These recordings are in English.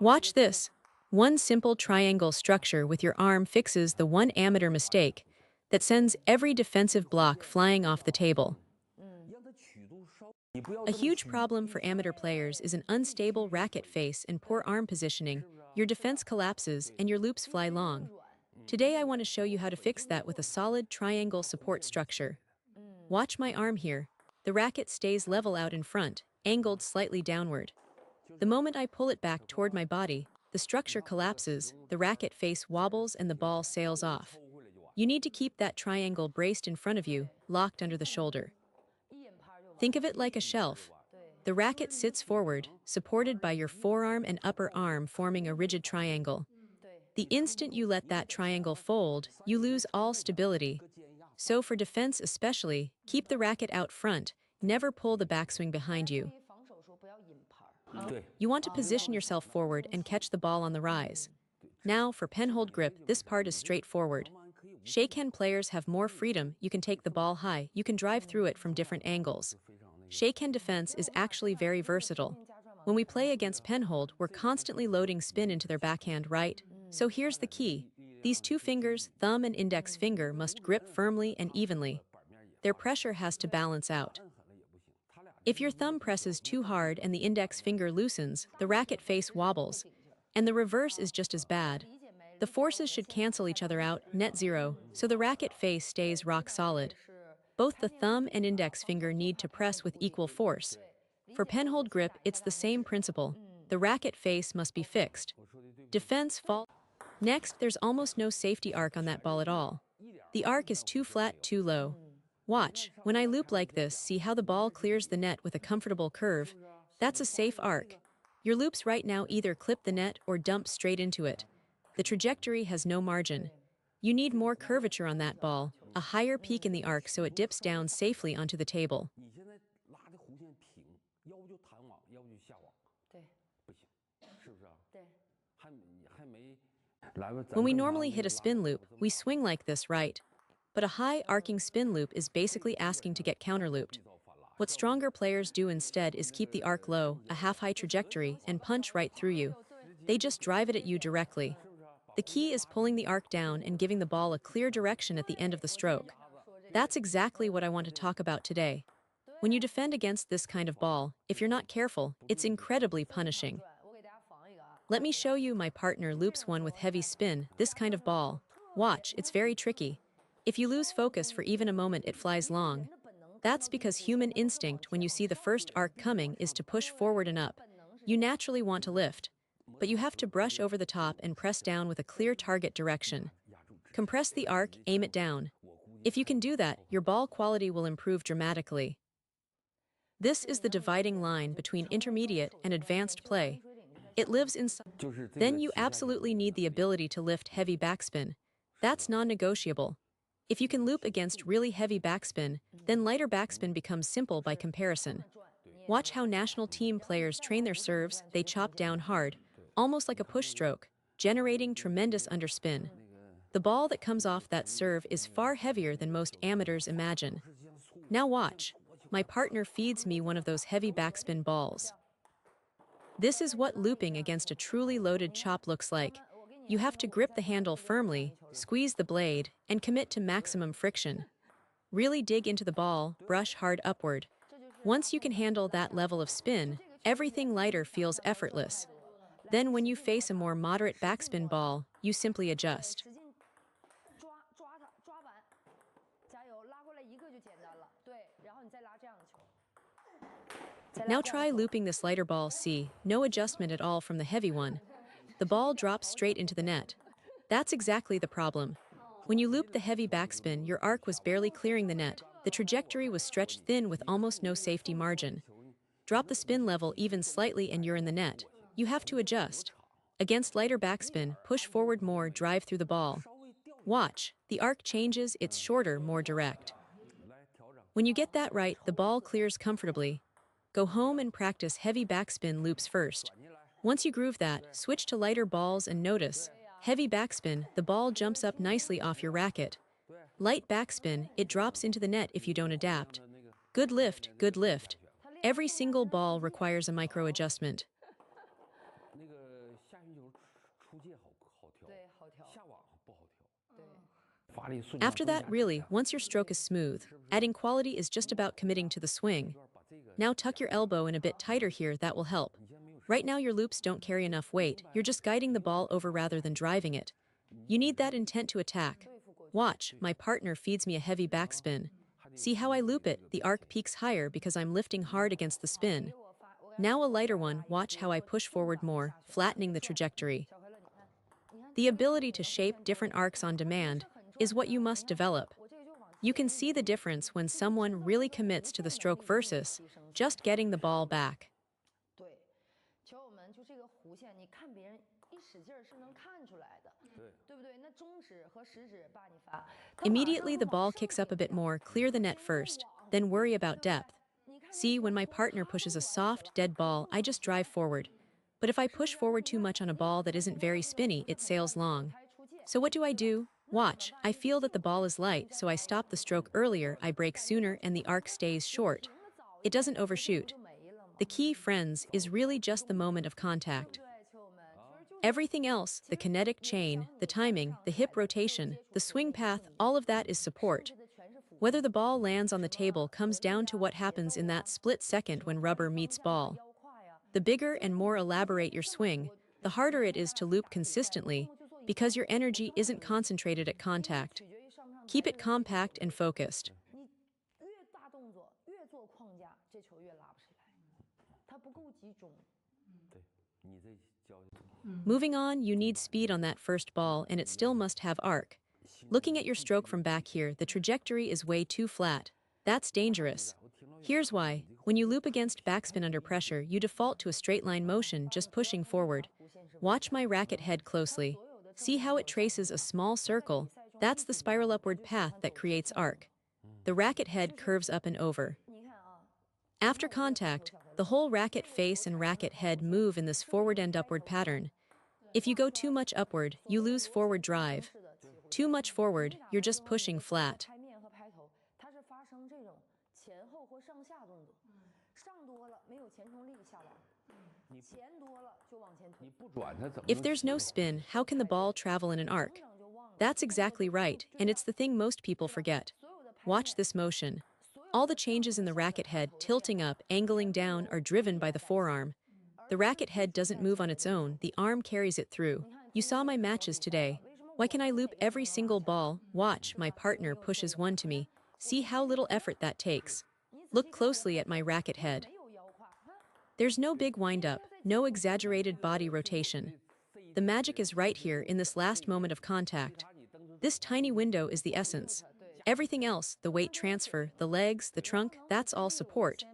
Watch this. One simple triangle structure with your arm fixes the one amateur mistake that sends every defensive block flying off the table. A huge problem for amateur players is an unstable racket face and poor arm positioning. Your defense collapses and your loops fly long. Today I want to show you how to fix that with a solid triangle support structure. Watch my arm here. The racket stays level out in front, angled slightly downward. The moment I pull it back toward my body, the structure collapses, the racket face wobbles and the ball sails off. You need to keep that triangle braced in front of you, locked under the shoulder. Think of it like a shelf. The racket sits forward, supported by your forearm and upper arm forming a rigid triangle. The instant you let that triangle fold, you lose all stability. So for defense especially, keep the racket out front, never pull the backswing behind you. You want to position yourself forward and catch the ball on the rise. Now, for penhold grip, this part is straightforward. Shakehand players have more freedom. You can take the ball high, you can drive through it from different angles. Shakehand defense is actually very versatile. When we play against penhold, we're constantly loading spin into their backhand, right? So here's the key. These two fingers, thumb and index finger, must grip firmly and evenly. Their pressure has to balance out. If your thumb presses too hard and the index finger loosens, the racket face wobbles. And the reverse is just as bad. The forces should cancel each other out, net zero, so the racket face stays rock solid. Both the thumb and index finger need to press with equal force. For penhold grip, it's the same principle. The racket face must be fixed. Defense fall. Next, there's almost no safety arc on that ball at all. The arc is too flat, too low. Watch, when I loop like this, see how the ball clears the net with a comfortable curve? That's a safe arc. Your loops right now either clip the net or dump straight into it. The trajectory has no margin. You need more curvature on that ball, a higher peak in the arc so it dips down safely onto the table. When we normally hit a spin loop, we swing like this, right? But a high arcing spin loop is basically asking to get counterlooped. What stronger players do instead is keep the arc low, a half-high trajectory, and punch right through you. They just drive it at you directly. The key is pulling the arc down and giving the ball a clear direction at the end of the stroke. That's exactly what I want to talk about today. When you defend against this kind of ball, if you're not careful, it's incredibly punishing. Let me show you. My partner loops one with heavy spin, this kind of ball. Watch, it's very tricky. If you lose focus for even a moment, it flies long. That's because human instinct, when you see the first arc coming, is to push forward and up. You naturally want to lift, but you have to brush over the top and press down with a clear target direction. Compress the arc, aim it down. If you can do that, your ball quality will improve dramatically. This is the dividing line between intermediate and advanced play. It lives inside. Then you absolutely need the ability to lift heavy backspin. That's non-negotiable. If you can loop against really heavy backspin, then lighter backspin becomes simple by comparison. Watch how national team players train their serves. They chop down hard, almost like a push stroke, generating tremendous underspin. The ball that comes off that serve is far heavier than most amateurs imagine. Now watch. My partner feeds me one of those heavy backspin balls. This is what looping against a truly loaded chop looks like. You have to grip the handle firmly, squeeze the blade, and commit to maximum friction. Really dig into the ball, brush hard upward. Once you can handle that level of spin, everything lighter feels effortless. Then when you face a more moderate backspin ball, you simply adjust. Now try looping this lighter ball. See, no adjustment at all from the heavy one. The ball drops straight into the net. That's exactly the problem. When you looped the heavy backspin, your arc was barely clearing the net. The trajectory was stretched thin with almost no safety margin. Drop the spin level even slightly and you're in the net. You have to adjust. Against lighter backspin, push forward more, drive through the ball. Watch, the arc changes, it's shorter, more direct. When you get that right, the ball clears comfortably. Go home and practice heavy backspin loops first. Once you groove that, switch to lighter balls and notice. Heavy backspin, the ball jumps up nicely off your racket. Light backspin, it drops into the net if you don't adapt. Good lift, good lift. Every single ball requires a micro adjustment. After that, really, once your stroke is smooth, adding quality is just about committing to the swing. Now tuck your elbow in a bit tighter here, that will help. Right now your loops don't carry enough weight, you're just guiding the ball over rather than driving it. You need that intent to attack. Watch, my partner feeds me a heavy backspin. See how I loop it, the arc peaks higher because I'm lifting hard against the spin. Now a lighter one, watch how I push forward more, flattening the trajectory. The ability to shape different arcs on demand is what you must develop. You can see the difference when someone really commits to the stroke versus just getting the ball back. Immediately the ball kicks up a bit more, clear the net first, then worry about depth. See, when my partner pushes a soft, dead ball, I just drive forward. But if I push forward too much on a ball that isn't very spinny, it sails long. So what do? Watch, I feel that the ball is light, so I stop the stroke earlier, I break sooner, and the arc stays short. It doesn't overshoot. The key, friends, is really just the moment of contact. Everything else, the kinetic chain, the timing, the hip rotation, the swing path, all of that is support. Whether the ball lands on the table comes down to what happens in that split second when rubber meets ball. The bigger and more elaborate your swing, the harder it is to loop consistently because your energy isn't concentrated at contact. Keep it compact and focused. Moving on, you need speed on that first ball, and it still must have arc. Looking at your stroke from back here, the trajectory is way too flat. That's dangerous. Here's why. When you loop against backspin under pressure, you default to a straight line motion, just pushing forward. Watch my racket head closely. See how it traces a small circle? That's the spiral upward path that creates arc. The racket head curves up and over. After contact, the whole racket face and racket head move in this forward and upward pattern. If you go too much upward, you lose forward drive. Too much forward, you're just pushing flat. If there's no spin, how can the ball travel in an arc? That's exactly right, and it's the thing most people forget. Watch this motion. All the changes in the racket head, tilting up, angling down, are driven by the forearm. The racket head doesn't move on its own, the arm carries it through. You saw my matches today. Why can I loop every single ball? Watch, my partner pushes one to me. See how little effort that takes. Look closely at my racket head. There's no big wind-up, no exaggerated body rotation. The magic is right here in this last moment of contact. This tiny window is the essence. Everything else, the weight transfer, the legs, the trunk, that's all support.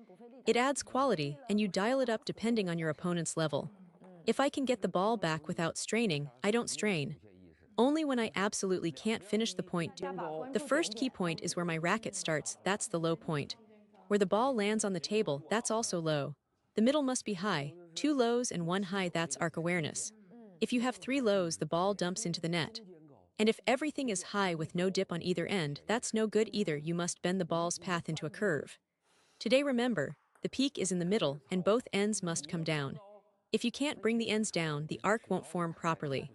It adds quality, and you dial it up depending on your opponent's level. If I can get the ball back without straining, I don't strain. Only when I absolutely can't finish the point. The first key point is where my racket starts, that's the low point. Where the ball lands on the table, that's also low. The middle must be high, 2 lows and 1 high, that's arc awareness. If you have 3 lows, the ball dumps into the net. And if everything is high with no dip on either end, that's no good either, you must bend the ball's path into a curve. Today remember, the peak is in the middle and both ends must come down. If you can't bring the ends down, the arc won't form properly.